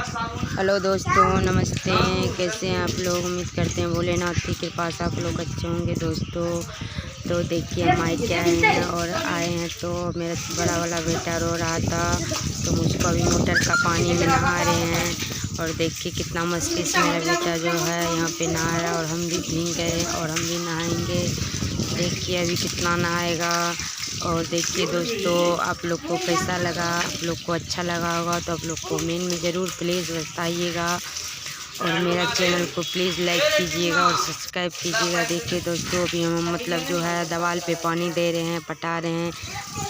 Hello दोस्तों, नमस्ते। कैसे हैं आप लोग? उम्मीद करते हैं भोलेनाथ की कृपा से आप लोग अच्छे होंगे दोस्तों। तो देखिए हम मायके आए हैं और आए हैं तो मेरा बड़ा वाला बेटा रो रहा था, तो मुझको अभी मोटर का पानी में नहा रहे हैं। और देखिए कितना मस्ती से मेरा बेटा जो है यहाँ पे नहा रहा है, और हम भी भीग गए और हम भी नहाएंगे। देखिए अभी कितना नहाएगा। और देखिए दोस्तों, आप लोग को कैसा लगा, आप लोग को अच्छा लगा होगा तो आप लोग कमेंट में ज़रूर प्लीज़ बताइएगा। और मेरा चैनल को प्लीज़ लाइक कीजिएगा और सब्सक्राइब कीजिएगा। देखिए दोस्तों, अभी हम मतलब जो है दीवार पे पानी दे रहे हैं, पटा रहे हैं,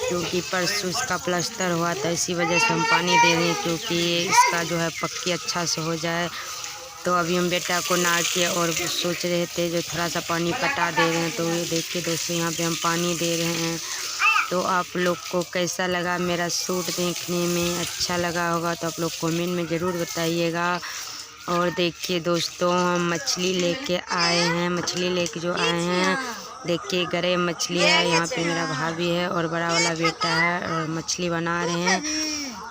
क्योंकि परसों इसका प्लास्टर हुआ था, इसी वजह से हम पानी दे रहे हैं, क्योंकि इसका जो है पक्की अच्छा से हो जाए। तो अभी हम बेटा को नहा के और सोच रहे थे जो थोड़ा सा पानी पटा दे रहे हैं। तो ये देखिए दोस्तों, यहाँ पे हम पानी दे रहे हैं। तो आप लोग को कैसा लगा मेरा सूट देखने में? अच्छा लगा होगा तो आप लोग कमेंट में ज़रूर बताइएगा। और देखिए दोस्तों, हम मछली लेके आए हैं। मछली लेके जो आए हैं, देखिए गरे मछली है। यहाँ पे मेरा भाभी है और बड़ा वाला बेटा है और मछली बना रहे हैं।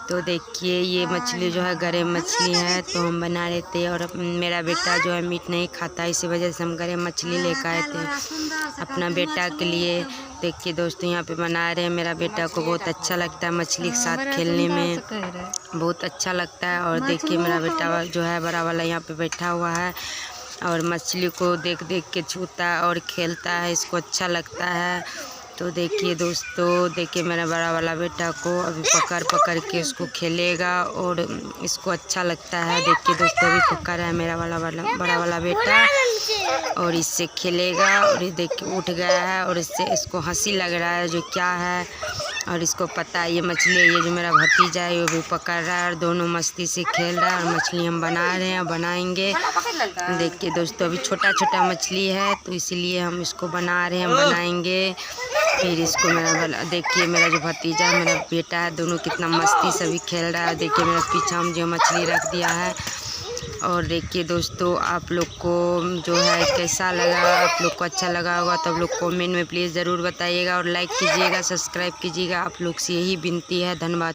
तो देखिए ये मछली जो है गरे मछली है, तो हम बना रहे थे। और मेरा बेटा जो है मीट नहीं खाता, इसी वजह से हम गरे मछली लेकर आए थे अपना बेटा के लिए। देखिए दोस्तों, यहाँ पे बना रहे हैं। मेरा बेटा को बहुत अच्छा लगता है मछली के साथ खेलने में, बहुत अच्छा लगता है। और देखिए मेरा बेटा जो है बड़ा वाला यहाँ पे बैठा हुआ है और मछली को देख देख के छूता है और खेलता है, इसको अच्छा लगता है। तो देखिए दोस्तों, देखिए मेरा बड़ा वाला बेटा को अभी पकड़ पकड़ के उसको खेलेगा और इसको अच्छा लगता है। देखिए दोस्तों, अभी पकड़ रहा है मेरा बड़ा वाला बेटा और इससे खेलेगा। और ये देखिए उठ गया है और इसको हंसी लग रहा है जो क्या है, और इसको पता है ये मछली है। ये जो मेरा भतीजा है वो भी पकड़ रहा है और दोनों मस्ती से खेल रहा है। और मछली हम बना रहे हैं, बनाएंगे। देखिए दोस्तों, अभी छोटा छोटा मछली है तो इसीलिए हम इसको बना रहे हैं, बनाएंगे फिर इसको। देखिए मेरा जो भतीजा है, मेरा बेटा है, दोनों कितना मस्ती से भी खेल रहा है। देखिए मेरा पीछा हम जो मछली रख दिया है। और देखिए दोस्तों, आप लोग को जो है कैसा लगा, आप लोग को अच्छा लगा होगा तो आप लोग कमेंट में प्लीज़ ज़रूर बताइएगा और लाइक कीजिएगा, सब्सक्राइब कीजिएगा। आप लोग से यही विनती है। धन्यवाद।